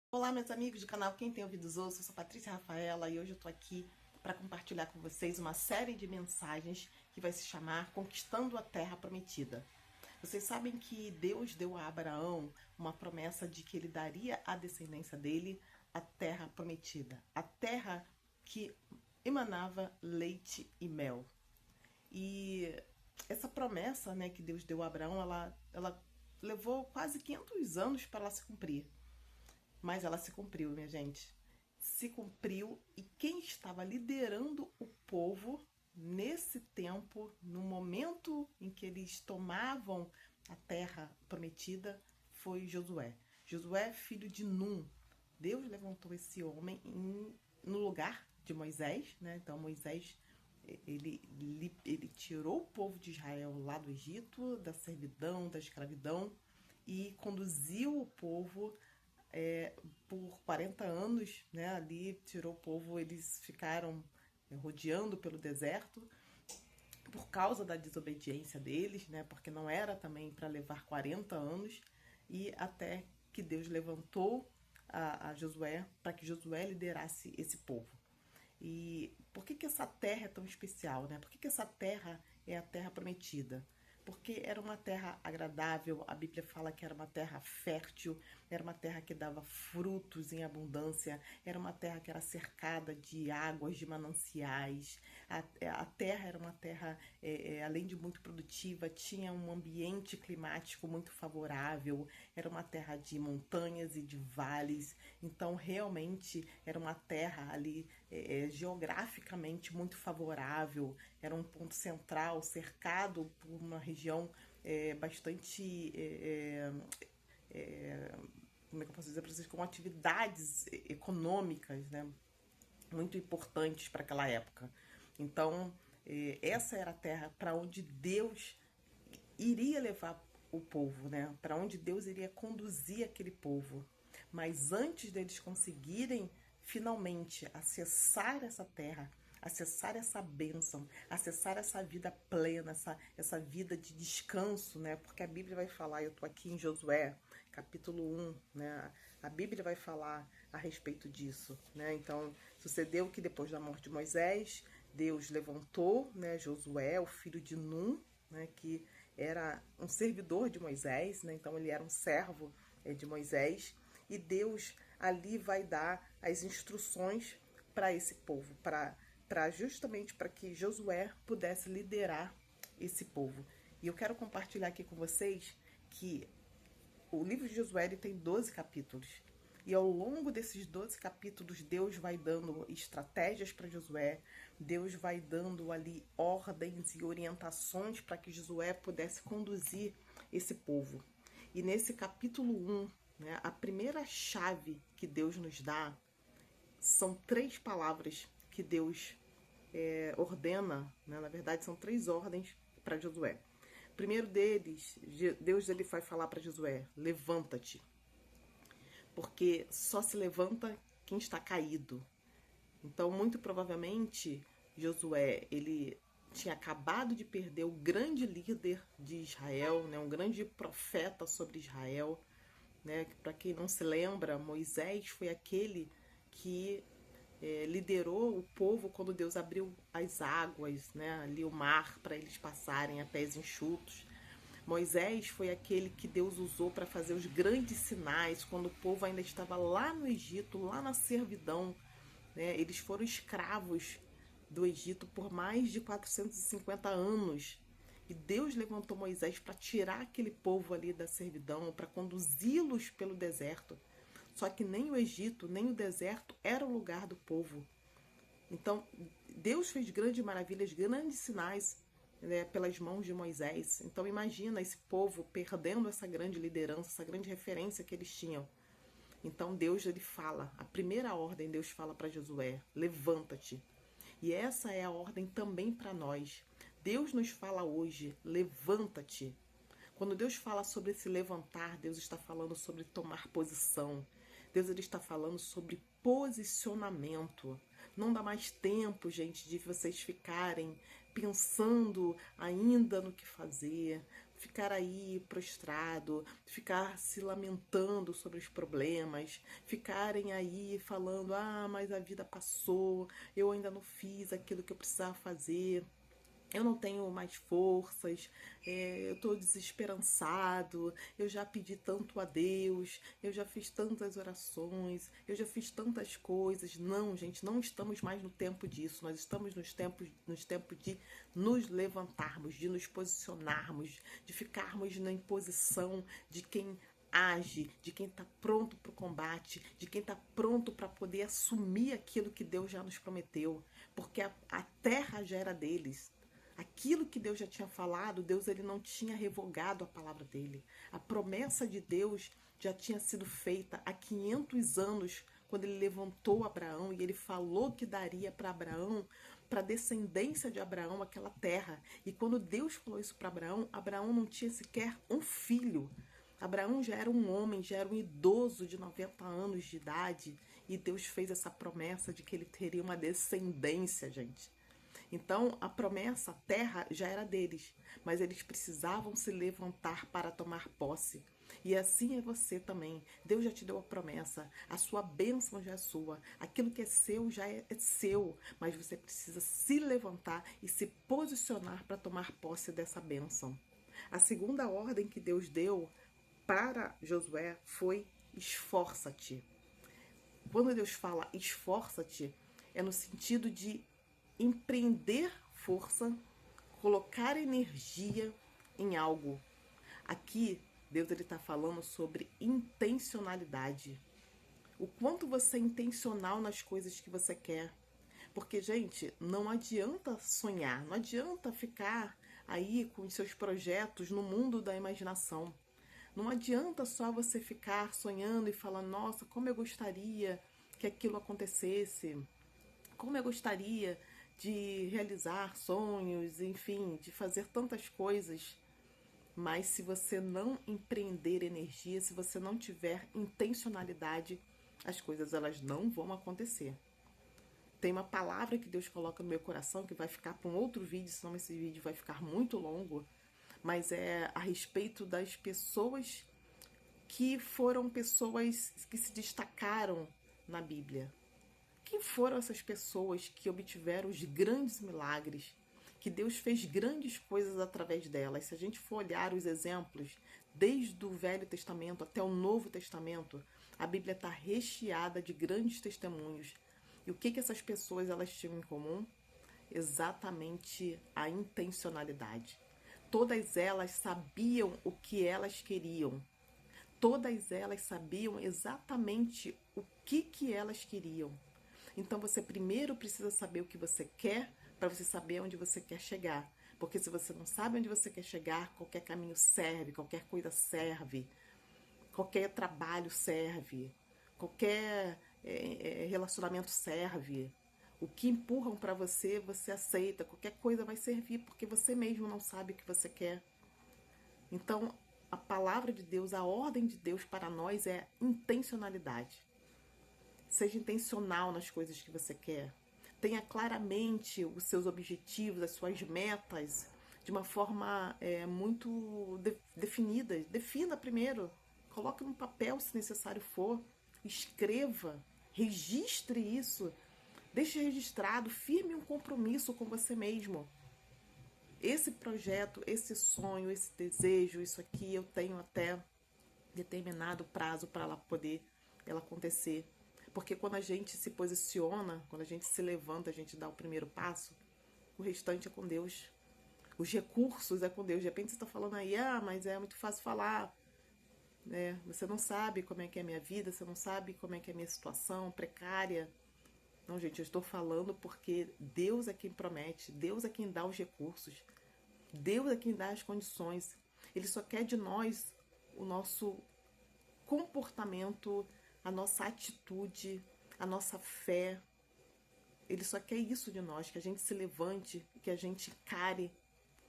Olá, meus amigos do canal Quem Tem Ouvidos Ouça, eu sou Patrícia Rafaela e hoje eu tô aqui para compartilhar com vocês uma série de mensagens que vai se chamar Conquistando a Terra Prometida. Vocês sabem que Deus deu a Abraão uma promessa de que ele daria à descendência dele a terra prometida, a terra que emanava leite e mel. E essa promessa, né, que Deus deu a Abraão, ela levou quase 500 anos para ela se cumprir. Mas ela se cumpriu, minha gente. Se cumpriu e quem estava liderando o povo nesse tempo, no momento em que eles tomavam a terra prometida, foi Josué. Josué, filho de Num. Deus levantou esse homem no lugar de Moisés, né? Então Moisés ele tirou o povo de Israel lá do Egito, da servidão, da escravidão, e conduziu o povo por 40 anos, né? Ali tirou o povo, eles ficaram rodeando pelo deserto por causa da desobediência deles, né? Porque não era também para levar 40 anos, e até que Deus levantou a Josué para que Josué liderasse esse povo. E por que essa terra é tão especial, né? Por que essa terra é a terra prometida? Porque era uma terra agradável, a Bíblia fala que era uma terra fértil, era uma terra que dava frutos em abundância, era uma terra que era cercada de águas, de mananciais. A terra era uma terra, além de muito produtiva, tinha um ambiente climático muito favorável, era uma terra de montanhas e de vales, então realmente era uma terra ali geograficamente muito favorável, era um ponto central, cercado por uma região bastante, como é que eu posso dizer para vocês, com atividades econômicas, né, muito importantes para aquela época. Então, essa era a terra para onde Deus iria levar o povo, né? Para onde Deus iria conduzir aquele povo. Mas antes deles conseguirem finalmente acessar essa terra, acessar essa bênção, acessar essa vida plena, essa vida de descanso, né? Porque a Bíblia vai falar, eu estou aqui em Josué, capítulo 1, né? A Bíblia vai falar a respeito disso, né? Então, sucedeu que depois da morte de Moisés, Deus levantou, né, Josué, o filho de Num, né, que era um servidor de Moisés, né? Então ele era um servo de Moisés, e Deus ali vai dar as instruções para esse povo, para justamente para que Josué pudesse liderar esse povo. E eu quero compartilhar aqui com vocês que o livro de Josué ele tem 12 capítulos. E ao longo desses 12 capítulos, Deus vai dando estratégias para Josué, Deus vai dando ali ordens e orientações para que Josué pudesse conduzir esse povo. E nesse capítulo 1, né, a primeira chave que Deus nos dá são 3 palavras que Deus ordena, né? Na verdade, são 3 ordens para Josué. O primeiro deles, Deus ele vai falar para Josué: levanta-te, porque só se levanta quem está caído. Então, muito provavelmente, Josué, ele tinha acabado de perder o grande líder de Israel, né, um grande profeta sobre Israel, né? Para quem não se lembra, Moisés foi aquele que liderou o povo quando Deus abriu as águas, né, ali o mar, para eles passarem a pés enxutos. Moisés foi aquele que Deus usou para fazer os grandes sinais quando o povo ainda estava lá no Egito, lá na servidão, né? Eles foram escravos do Egito por mais de 450 anos. E Deus levantou Moisés para tirar aquele povo ali da servidão, para conduzi-los pelo deserto. Só que nem o Egito, nem o deserto era o lugar do povo. Então, Deus fez grandes maravilhas, grandes sinais, né, pelas mãos de Moisés. Então, imagina esse povo perdendo essa grande liderança, essa grande referência que eles tinham. Então, Deus ele fala, a primeira ordem Deus fala para Josué: levanta-te. E essa é a ordem também para nós. Deus nos fala hoje: levanta-te. Quando Deus fala sobre se levantar, Deus está falando sobre tomar posição. Deus ele está falando sobre posicionamento. Não dá mais tempo, gente, de vocês ficarem pensando ainda no que fazer, ficar aí prostrado, ficar se lamentando sobre os problemas, ficarem aí falando, ah, mas a vida passou, eu ainda não fiz aquilo que eu precisava fazer, eu não tenho mais forças, eu estou desesperançado, eu já pedi tanto a Deus, eu já fiz tantas orações, eu já fiz tantas coisas. Não, gente, não estamos mais no tempo disso. Nós estamos nos tempos de nos levantarmos, de nos posicionarmos, de ficarmos na posição de quem age, de quem está pronto para o combate, de quem está pronto para poder assumir aquilo que Deus já nos prometeu, porque a terra já era deles. Aquilo que Deus já tinha falado, Deus ele não tinha revogado a palavra dele. A promessa de Deus já tinha sido feita há 500 anos, quando ele levantou Abraão e ele falou que daria para Abraão, para a descendência de Abraão, aquela terra. E quando Deus falou isso para Abraão, Abraão não tinha sequer um filho. Abraão já era um homem, já era um idoso de 90 anos de idade. E Deus fez essa promessa de que ele teria uma descendência, gente. Então, a promessa, a terra, já era deles, mas eles precisavam se levantar para tomar posse. E assim é você também. Deus já te deu a promessa, a sua bênção já é sua, aquilo que é seu já é seu, mas você precisa se levantar e se posicionar para tomar posse dessa bênção. A segunda ordem que Deus deu para Josué foi: esforça-te. Quando Deus fala esforça-te, é no sentido de empreender força, colocar energia em algo. Aqui, Deus está falando sobre intencionalidade. O quanto você é intencional nas coisas que você quer. Porque, gente, não adianta sonhar, não adianta ficar aí com os seus projetos no mundo da imaginação. Não adianta só você ficar sonhando e falar, nossa, como eu gostaria que aquilo acontecesse, como eu gostaria de realizar sonhos, enfim, de fazer tantas coisas. Mas se você não empreender energia, se você não tiver intencionalidade, as coisas elas não vão acontecer. Tem uma palavra que Deus coloca no meu coração, que vai ficar para um outro vídeo, senão esse vídeo vai ficar muito longo, mas é a respeito das pessoas que foram pessoas que se destacaram na Bíblia. Quem foram essas pessoas que obtiveram os grandes milagres, que Deus fez grandes coisas através delas? Se a gente for olhar os exemplos, desde o Velho Testamento até o Novo Testamento, a Bíblia está recheada de grandes testemunhos. E o que essas pessoas elas tinham em comum? Exatamente a intencionalidade. Todas elas sabiam o que elas queriam. Todas elas sabiam exatamente o que elas queriam. Então você primeiro precisa saber o que você quer para você saber onde você quer chegar. Porque se você não sabe onde você quer chegar, qualquer caminho serve, qualquer coisa serve, qualquer trabalho serve, qualquer relacionamento serve. O que empurram para você, você aceita. Qualquer coisa vai servir porque você mesmo não sabe o que você quer. Então, a palavra de Deus, a ordem de Deus para nós é intencionalidade. Seja intencional nas coisas que você quer. Tenha claramente os seus objetivos, as suas metas, de uma forma muito definida. Defina primeiro. Coloque no papel se necessário for. Escreva. Registre isso. Deixe registrado. Firme um compromisso com você mesmo. Esse projeto, esse sonho, esse desejo, isso aqui eu tenho até determinado prazo para ela poder acontecer. Porque quando a gente se posiciona, quando a gente se levanta, a gente dá o primeiro passo, o restante é com Deus. Os recursos é com Deus. De repente você está falando aí, mas é muito fácil falar. Né? Você não sabe como é que é a minha vida, você não sabe como é que é a minha situação precária. Não, gente, eu estou falando porque Deus é quem promete, Deus é quem dá os recursos, Deus é quem dá as condições. Ele só quer de nós o nosso comportamento, a nossa atitude, a nossa fé. Ele só quer isso de nós, que a gente se levante, que a gente encare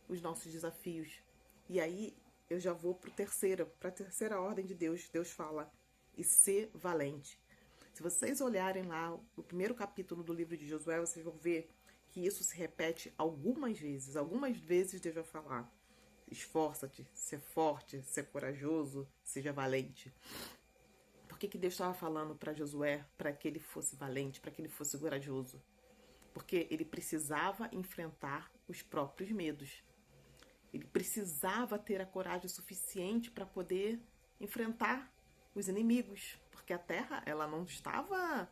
os nossos desafios. E aí eu já vou para a terceira ordem de Deus. Deus fala, e ser valente. Se vocês olharem lá o primeiro capítulo do livro de Josué, vocês vão ver que isso se repete algumas vezes. Algumas vezes Deus vai falar, esforça-te, ser forte, ser corajoso, seja valente. Por que Deus estava falando para Josué para que ele fosse valente, para que ele fosse corajoso? Porque ele precisava enfrentar os próprios medos. Ele precisava ter a coragem suficiente para poder enfrentar os inimigos, porque a terra ela não estava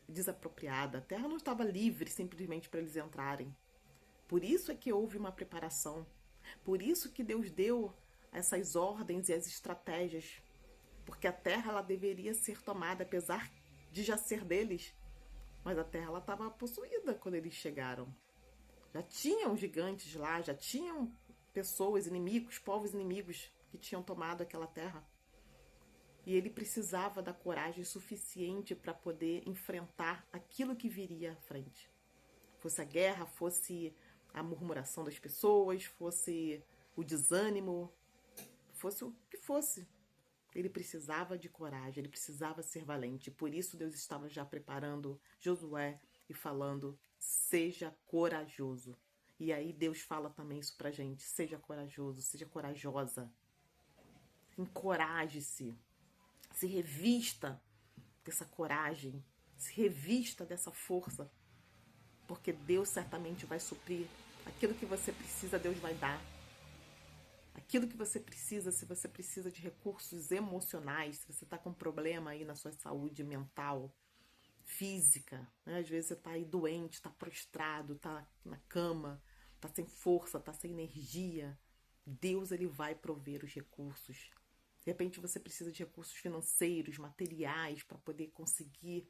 desapropriada, a terra não estava livre simplesmente para eles entrarem. Por isso é que houve uma preparação. Por isso que Deus deu essas ordens e as estratégias, porque a terra ela deveria ser tomada, apesar de já ser deles, mas a terra ela estava possuída quando eles chegaram. Já tinham gigantes lá, já tinham pessoas, inimigos, povos inimigos que tinham tomado aquela terra. E ele precisava da coragem suficiente para poder enfrentar aquilo que viria à frente. Fosse a guerra, fosse a murmuração das pessoas, fosse o desânimo, fosse o que fosse. Ele precisava de coragem, ele precisava ser valente. Por isso Deus estava já preparando Josué e falando, seja corajoso. E aí Deus fala também isso pra gente, seja corajoso, seja corajosa. Encoraje-se, se revista dessa coragem, se revista dessa força, porque Deus certamente vai suprir aquilo que você precisa, Deus vai dar. Aquilo que você precisa, se você precisa de recursos emocionais, se você está com problema aí na sua saúde mental, física, né? Às vezes você está aí doente, está prostrado, está na cama, está sem força, está sem energia. Deus ele vai prover os recursos. De repente você precisa de recursos financeiros, materiais, para poder conseguir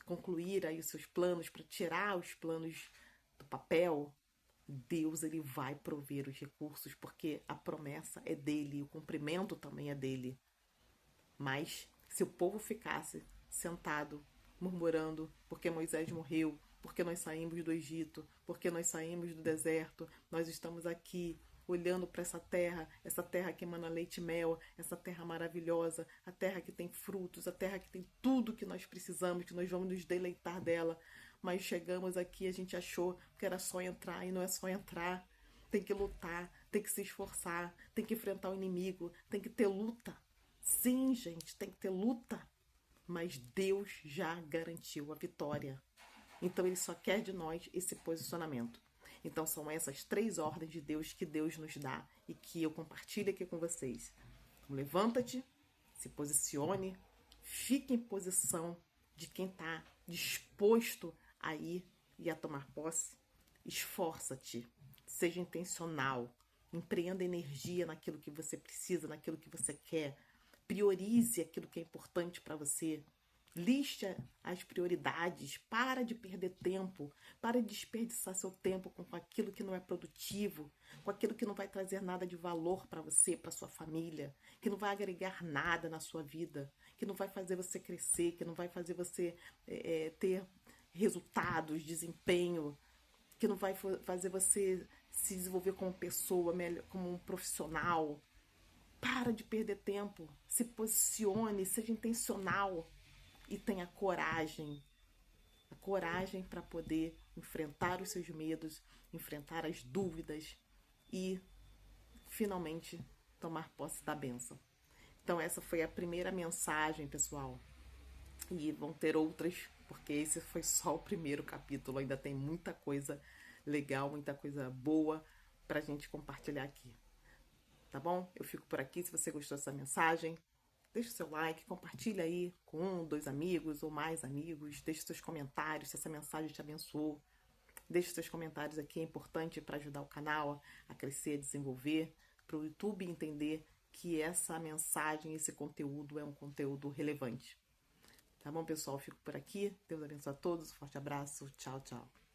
concluir aí os seus planos, para tirar os planos do papel. Deus ele vai prover os recursos, porque a promessa é dele, o cumprimento também é dele. Mas se o povo ficasse sentado, murmurando, porque Moisés morreu, porque nós saímos do Egito, porque nós saímos do deserto, nós estamos aqui olhando para essa terra que emana leite e mel, essa terra maravilhosa, a terra que tem frutos, a terra que tem tudo que nós precisamos, que nós vamos nos deleitar dela. Mas chegamos aqui, a gente achou que era só entrar, e não é só entrar. Tem que lutar, tem que se esforçar, tem que enfrentar o inimigo, tem que ter luta. Sim, gente, tem que ter luta. Mas Deus já garantiu a vitória. Então ele só quer de nós esse posicionamento. Então são essas 3 ordens de Deus que Deus nos dá e que eu compartilho aqui com vocês. Então, levanta-te, se posicione, fique em posição de quem está disposto a ir e a tomar posse. Esforça-te, seja intencional, empreenda energia naquilo que você precisa, naquilo que você quer. Priorize aquilo que é importante para você. Liste as prioridades, para de perder tempo, para de desperdiçar seu tempo com aquilo que não é produtivo, com aquilo que não vai trazer nada de valor para você, para sua família, que não vai agregar nada na sua vida, que não vai fazer você crescer, que não vai fazer você ter resultados, desempenho, que não vai fazer você se desenvolver como pessoa, como um profissional. Para de perder tempo, se posicione, seja intencional. E tenha coragem, a coragem para poder enfrentar os seus medos, enfrentar as dúvidas e finalmente tomar posse da bênção. Então essa foi a primeira mensagem, pessoal. E vão ter outras, porque esse foi só o primeiro capítulo, ainda tem muita coisa legal, muita coisa boa para a gente compartilhar aqui. Tá bom? Eu fico por aqui. Se você gostou dessa mensagem, deixa o seu like, compartilha aí com 1, 2 amigos ou mais amigos. Deixa seus comentários se essa mensagem te abençoou. Deixa seus comentários aqui, é importante para ajudar o canal a crescer, a desenvolver, para o YouTube entender que essa mensagem, esse conteúdo é um conteúdo relevante. Tá bom, pessoal? Eu fico por aqui. Deus abençoe a todos. Um forte abraço. Tchau, tchau.